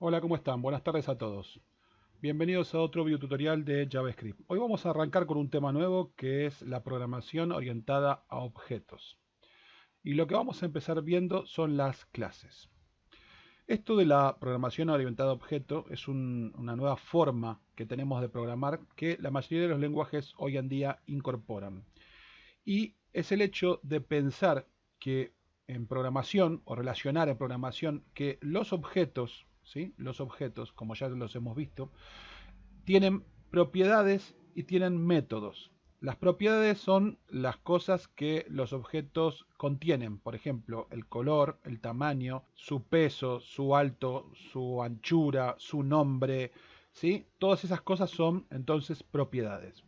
Hola, ¿cómo están? Buenas tardes a todos. Bienvenidos a otro videotutorial de JavaScript. Hoy vamos a arrancar con un tema nuevo que es la programación orientada a objetos. Y lo que vamos a empezar viendo son las clases. Esto de la programación orientada a objeto es una nueva forma que tenemos de programar que la mayoría de los lenguajes hoy en día incorporan. Y es el hecho de pensar que en programación o relacionar en programación que los objetos, ¿sí? Los objetos, como ya los hemos visto, tienen propiedades y tienen métodos. Las propiedades son las cosas que los objetos contienen, por ejemplo, el color, el tamaño, su peso, su alto, su anchura, su nombre, ¿sí? Todas esas cosas son entonces propiedades.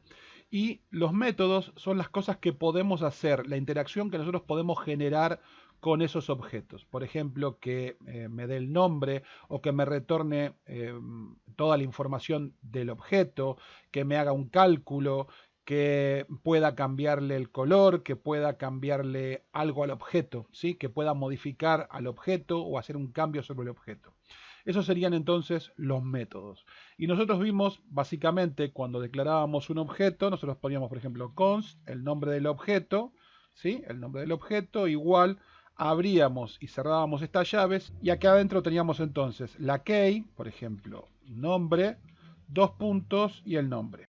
Y los métodos son las cosas que podemos hacer, la interacción que nosotros podemos generar con esos objetos. Por ejemplo, que me dé el nombre o que me retorne toda la información del objeto, que me haga un cálculo, que pueda cambiarle el color, que pueda cambiarle algo al objeto, ¿sí? Que pueda modificar al objeto o hacer un cambio sobre el objeto. Esos serían entonces los métodos. Y nosotros vimos básicamente cuando declarábamos un objeto, nosotros poníamos por ejemplo const, el nombre del objeto, ¿sí? El nombre del objeto igual, abríamos y cerrábamos estas llaves y acá adentro teníamos entonces la key, por ejemplo, nombre, dos puntos y el nombre.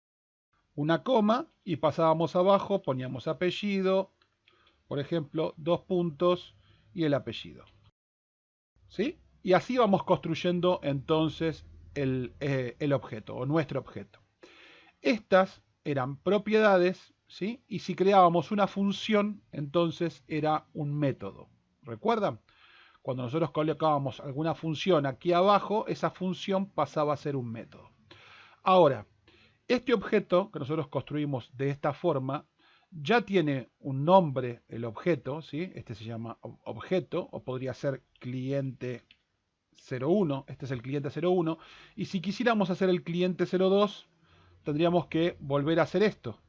Una coma y pasábamos abajo, poníamos apellido, por ejemplo, dos puntos y el apellido. ¿Sí? Y así vamos construyendo entonces el objeto o nuestro objeto. Estas eran propiedades, ¿sí? Y si creábamos una función, entonces era un método. ¿Recuerdan? Cuando nosotros colocábamos alguna función aquí abajo, esa función pasaba a ser un método. Ahora, este objeto que nosotros construimos de esta forma, ya tiene un nombre el objeto, ¿sí? Este se llama objeto, o podría ser cliente 01, este es el cliente 01, y si quisiéramos hacer el cliente 02, tendríamos que volver a hacer esto,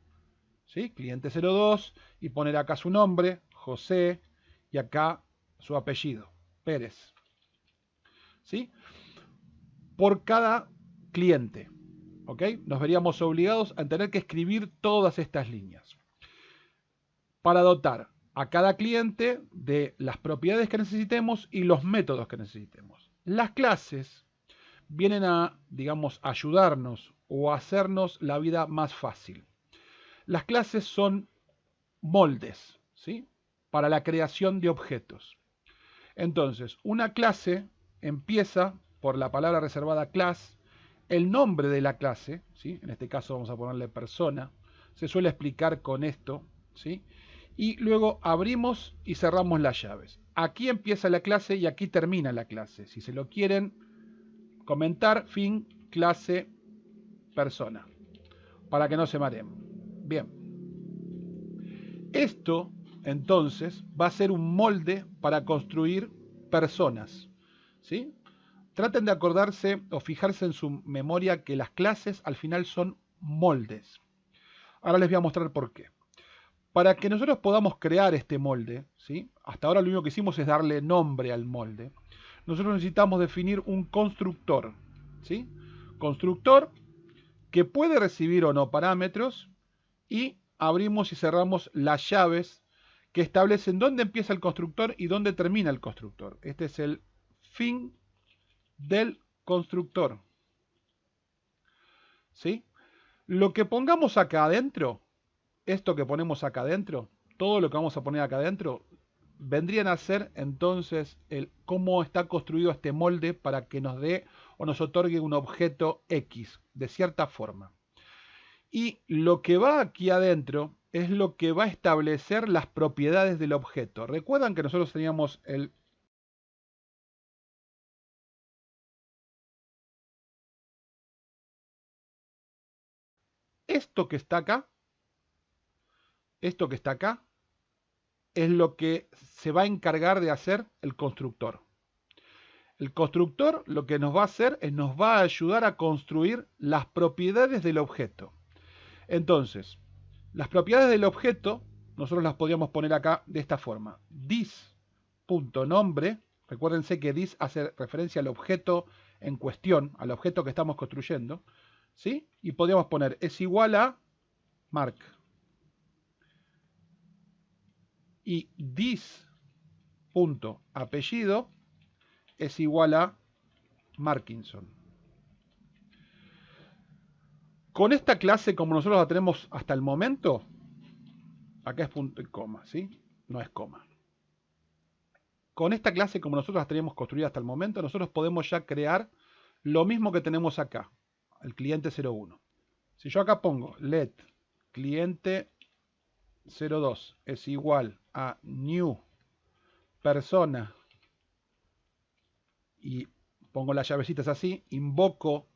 ¿sí? Cliente 02, y poner acá su nombre, José, y acá su apellido, Pérez, ¿sí? Por cada cliente, ¿ok? Nos veríamos obligados a tener que escribir todas estas líneas para dotar a cada cliente de las propiedades que necesitemos y los métodos que necesitemos. Las clases vienen a, digamos, ayudarnos o a hacernos la vida más fácil. Las clases son moldes, ¿sí? Para la creación de objetos. Entonces, una clase empieza por la palabra reservada class, el nombre de la clase, ¿sí? En este caso vamos a ponerle persona, se suele explicar con esto, ¿sí? Y luego abrimos y cerramos las llaves. Aquí empieza la clase y aquí termina la clase. Si se lo quieren comentar, fin, clase, persona, para que no se mareen. Bien. Esto, entonces, va a ser un molde para construir personas, ¿sí? Traten de acordarse o fijarse en su memoria que las clases al final son moldes. Ahora les voy a mostrar por qué. Para que nosotros podamos crear este molde, ¿sí? Hasta ahora lo único que hicimos es darle nombre al molde. Nosotros necesitamos definir un constructor, ¿sí? Constructor que puede recibir o no parámetros y abrimos y cerramos las llaves que establecen dónde empieza el constructor y dónde termina el constructor. Este es el fin del constructor, ¿sí? Lo que pongamos acá adentro, esto que ponemos acá adentro, todo lo que vamos a poner acá adentro, vendrían a ser entonces el cómo está construido este molde para que nos dé o nos otorgue un objeto X de cierta forma. Y lo que va aquí adentro es lo que va a establecer las propiedades del objeto. Recuerdan que nosotros teníamos esto que está acá, esto que está acá, es lo que se va a encargar de hacer el constructor. El constructor lo que nos va a hacer es nos va a ayudar a construir las propiedades del objeto. Entonces, las propiedades del objeto nosotros las podríamos poner acá de esta forma. This.nombre, recuérdense que this hace referencia al objeto en cuestión, al objeto que estamos construyendo, ¿sí? Y podríamos poner es igual a Mark. Y this.apellido es igual a Markinson. Con esta clase, como nosotros la tenemos hasta el momento, acá es punto y coma, ¿sí? No es coma. Con esta clase, como nosotros la tenemos construida hasta el momento, nosotros podemos ya crear lo mismo que tenemos acá, el cliente 01. Si yo acá pongo let cliente 02 es igual a new persona y pongo las llavecitas así, invoco,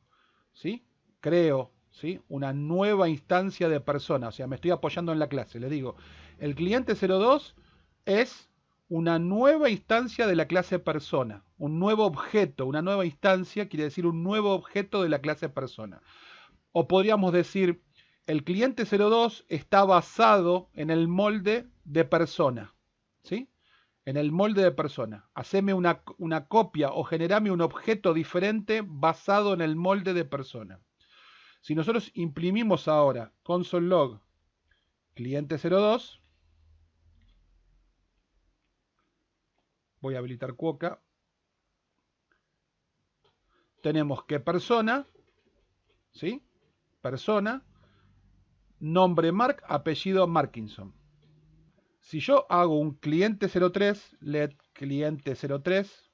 ¿sí? Creo, ¿sí? Una nueva instancia de persona, o sea, me estoy apoyando en la clase, le digo, el cliente 02 es una nueva instancia de la clase persona, un nuevo objeto, una nueva instancia quiere decir un nuevo objeto de la clase persona. O podríamos decir, el cliente 02 está basado en el molde de persona, ¿sí? En el molde de persona. Haceme una copia o generame un objeto diferente basado en el molde de persona. Si nosotros imprimimos ahora console log cliente 02, voy a habilitar Quokka, tenemos que persona, ¿sí? Persona, nombre Mark, apellido Markinson. Si yo hago un cliente 03, let cliente 03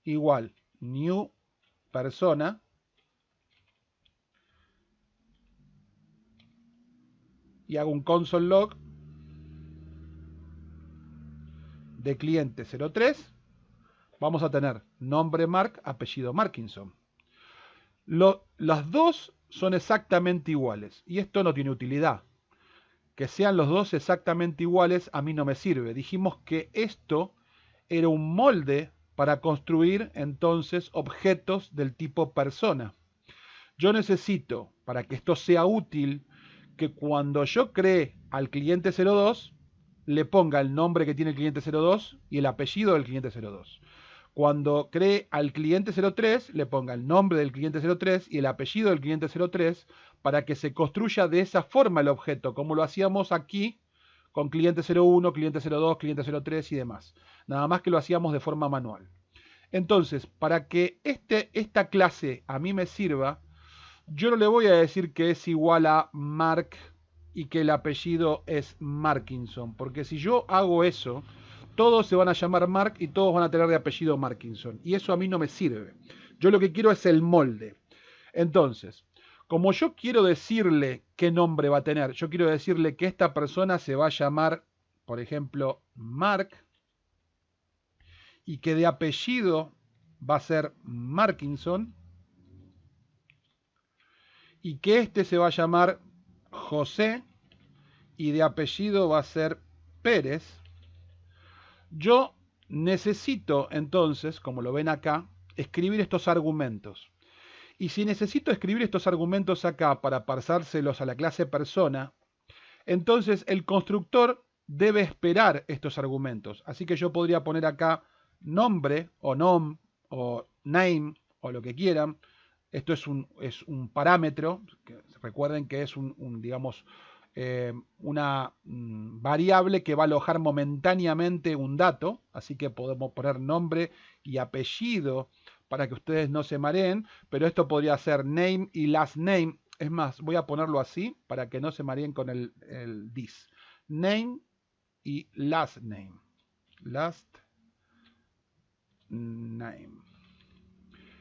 igual new persona, y hago un console log de cliente 03, vamos a tener nombre Mark, apellido Markinson. Las dos son exactamente iguales y esto no tiene utilidad. Que sean los dos exactamente iguales a mí no me sirve. Dijimos que esto era un molde para construir entonces objetos del tipo persona. Yo necesito, para que esto sea útil, que cuando yo cree al cliente 02, le ponga el nombre que tiene el cliente 02 y el apellido del cliente 02. Cuando cree al cliente 03, le ponga el nombre del cliente 03 y el apellido del cliente 03 para que se construya de esa forma el objeto, como lo hacíamos aquí con cliente 01, cliente 02, cliente 03 y demás. Nada más que lo hacíamos de forma manual. Entonces, para que esta clase a mí me sirva, yo no le voy a decir que es igual a Mark y que el apellido es Markinson, porque si yo hago eso, todos se van a llamar Mark y todos van a tener de apellido Markinson, y eso a mí no me sirve. Yo lo que quiero es el molde. Entonces, como yo quiero decirle qué nombre va a tener, yo quiero decirle que esta persona se va a llamar, por ejemplo, Mark, y que de apellido va a ser Markinson, y que este se va a llamar José y de apellido va a ser Pérez, yo necesito entonces, como lo ven acá, escribir estos argumentos. Y si necesito escribir estos argumentos acá para pasárselos a la clase persona, entonces el constructor debe esperar estos argumentos. Así que yo podría poner acá nombre o nom o name o lo que quieran. Esto es un parámetro, recuerden que es digamos, una variable que va a alojar momentáneamente un dato, así que podemos poner nombre y apellido para que ustedes no se mareen, pero esto podría ser name y last name. Es más, voy a ponerlo así para que no se mareen con el this. Name y last name. Last name.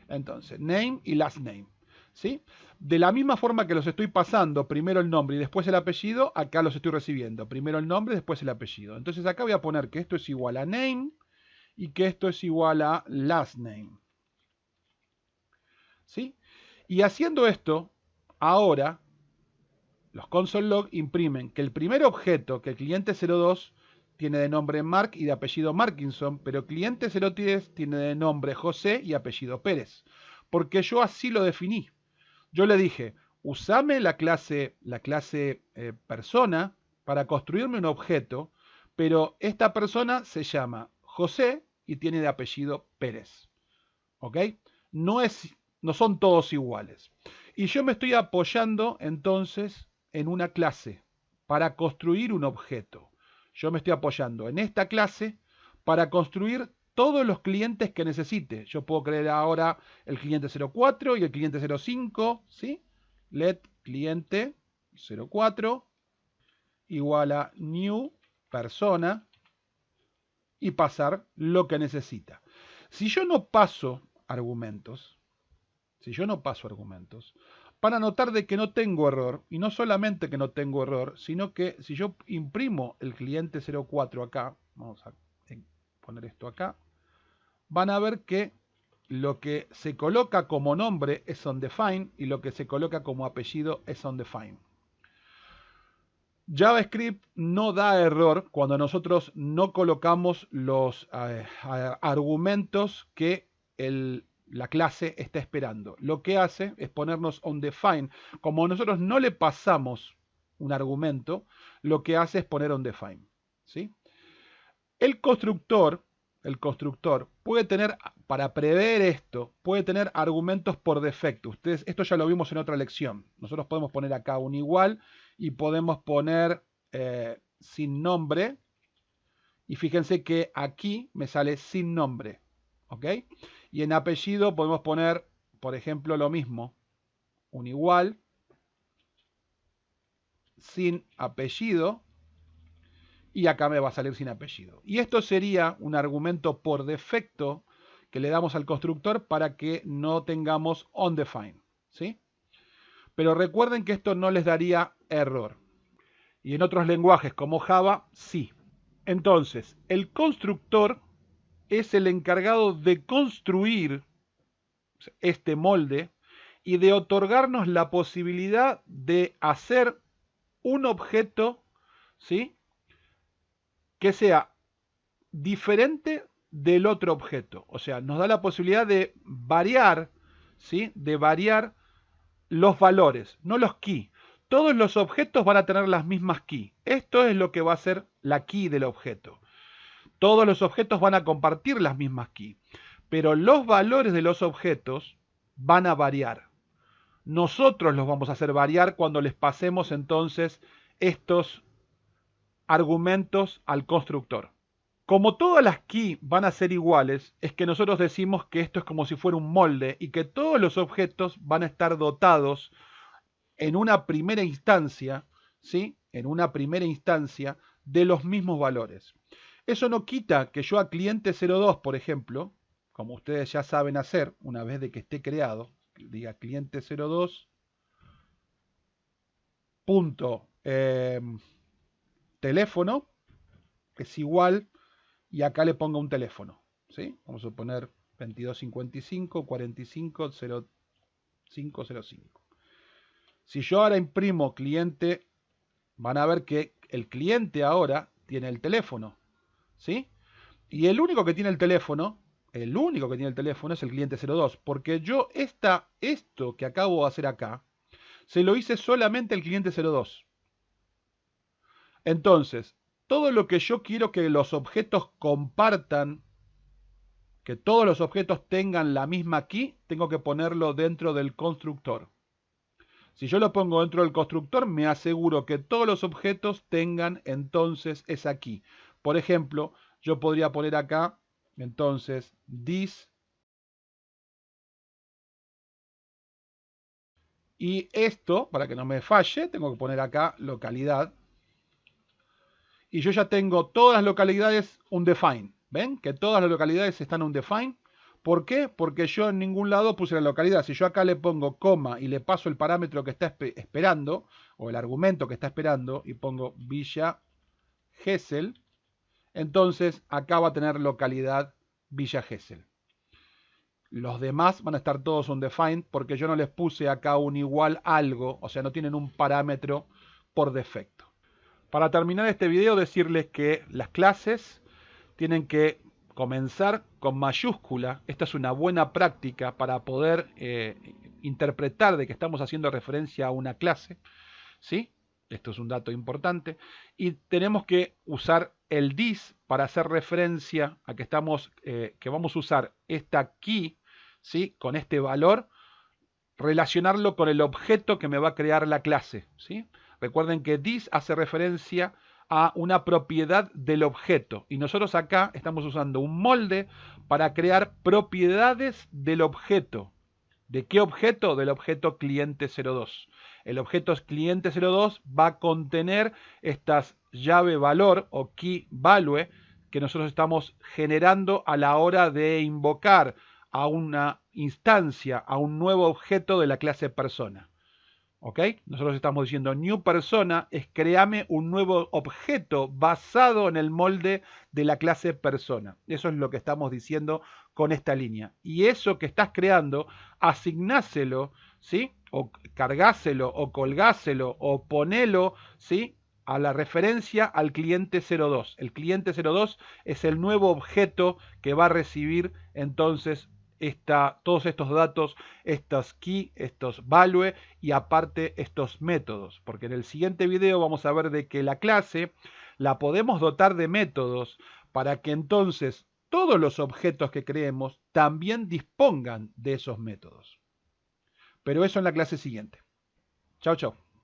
Entonces, name y last name, ¿sí? De la misma forma que los estoy pasando, primero el nombre y después el apellido, acá los estoy recibiendo. Primero el nombre, después el apellido. Entonces acá voy a poner que esto es igual a name y que esto es igual a last name, ¿sí? Y haciendo esto, ahora los console log imprimen que el primer objeto, que el cliente 02 tiene de nombre Mark y de apellido Markinson, pero cliente 010 tiene de nombre José y apellido Pérez, porque yo así lo definí. Yo le dije, usame la clase persona para construirme un objeto, pero esta persona se llama José y tiene de apellido Pérez. ¿Ok? no son todos iguales. Y yo me estoy apoyando entonces en una clase para construir un objeto. Yo me estoy apoyando en esta clase para construir todos los clientes que necesite. Yo puedo crear ahora el cliente 04 y el cliente 05, ¿sí? Let cliente 04 igual a new persona y pasar lo que necesita. Si yo no paso argumentos, van a notar de que no tengo error, y no solamente que no tengo error, sino que si yo imprimo el cliente 04 acá, vamos a poner esto acá, van a ver que lo que se coloca como nombre es undefined y lo que se coloca como apellido es undefined. JavaScript no da error cuando nosotros no colocamos los argumentos que la clase está esperando. Lo que hace es ponernos undefined. Como nosotros no le pasamos un argumento, lo que hace es poner undefined, ¿sí? El constructor puede tener, para prever esto, puede tener argumentos por defecto. Esto ya lo vimos en otra lección. Nosotros podemos poner acá un igual y podemos poner sin nombre. Y fíjense que aquí me sale sin nombre. ¿Ok? Y en apellido podemos poner, por ejemplo, lo mismo. Un igual sin apellido. Y acá me va a salir sin apellido. Y esto sería un argumento por defecto que le damos al constructor para que no tengamos undefined, ¿sí? Pero recuerden que esto no les daría error. Y en otros lenguajes como Java, sí. Entonces, el constructor es el encargado de construir este molde y de otorgarnos la posibilidad de hacer un objeto, ¿sí?, que sea diferente del otro objeto. O sea, nos da la posibilidad de variar, ¿sí?, de variar los valores, no los key. Todos los objetos van a tener las mismas key. Esto es lo que va a ser la key del objeto. Todos los objetos van a compartir las mismas key, pero los valores de los objetos van a variar. Nosotros los vamos a hacer variar cuando les pasemos entonces estos argumentos al constructor. Como todas las key van a ser iguales, es que nosotros decimos que esto es como si fuera un molde y que todos los objetos van a estar dotados en una primera instancia, ¿sí?, en una primera instancia de los mismos valores. Eso no quita que yo a cliente 02, por ejemplo, como ustedes ya saben hacer, una vez de que esté creado, diga cliente 02 punto teléfono es igual, y acá le pongo un teléfono, ¿sí? Vamos a poner 2255 45 0505. Si yo ahora imprimo cliente, van a ver que el cliente ahora tiene el teléfono, ¿sí? Y el único que tiene el teléfono es el cliente 02, porque yo esto que acabo de hacer acá, se lo hice solamente al cliente 02. Entonces, todo lo que yo quiero que los objetos compartan, que todos los objetos tengan la misma key, tengo que ponerlo dentro del constructor. Si yo lo pongo dentro del constructor, me aseguro que todos los objetos tengan entonces esa key. Por ejemplo, yo podría poner acá, entonces, this. Y esto, para que no me falle, tengo que poner acá localidad. Y yo ya tengo todas las localidades undefined. ¿Ven? Que todas las localidades están undefined. ¿Por qué? Porque yo en ningún lado puse la localidad. Si yo acá le pongo coma y le paso el parámetro que está esperando, o el argumento que está esperando, y pongo Villa Gesell, entonces acá va a tener localidad Villa Gesell. Los demás van a estar todos undefined porque yo no les puse acá un igual algo, o sea, no tienen un parámetro por defecto. Para terminar este video, decirles que las clases tienen que comenzar con mayúscula. Esta es una buena práctica para poder interpretar de que estamos haciendo referencia a una clase, ¿sí? Esto es un dato importante. Y tenemos que usar el this para hacer referencia a que vamos a usar esta key, ¿sí? Con este valor, relacionarlo con el objeto que me va a crear la clase, ¿sí? Recuerden que this hace referencia a una propiedad del objeto y nosotros acá estamos usando un molde para crear propiedades del objeto. ¿De qué objeto? Del objeto cliente02. El objeto cliente02 va a contener estas llave valor o key value que nosotros estamos generando a la hora de invocar a una instancia, a un nuevo objeto de la clase persona. ¿Ok? Nosotros estamos diciendo new persona es créame un nuevo objeto basado en el molde de la clase persona. Eso es lo que estamos diciendo con esta línea. Y eso que estás creando, asignáselo, ¿sí? O cargáselo, o colgáselo, o ponelo, ¿sí? A la referencia al cliente 02. El cliente 02 es el nuevo objeto que va a recibir entonces todos estos datos, estos key, estos value y aparte estos métodos, porque en el siguiente video vamos a ver de que la clase la podemos dotar de métodos para que entonces todos los objetos que creemos también dispongan de esos métodos. Pero eso en la clase siguiente. Chao, chao.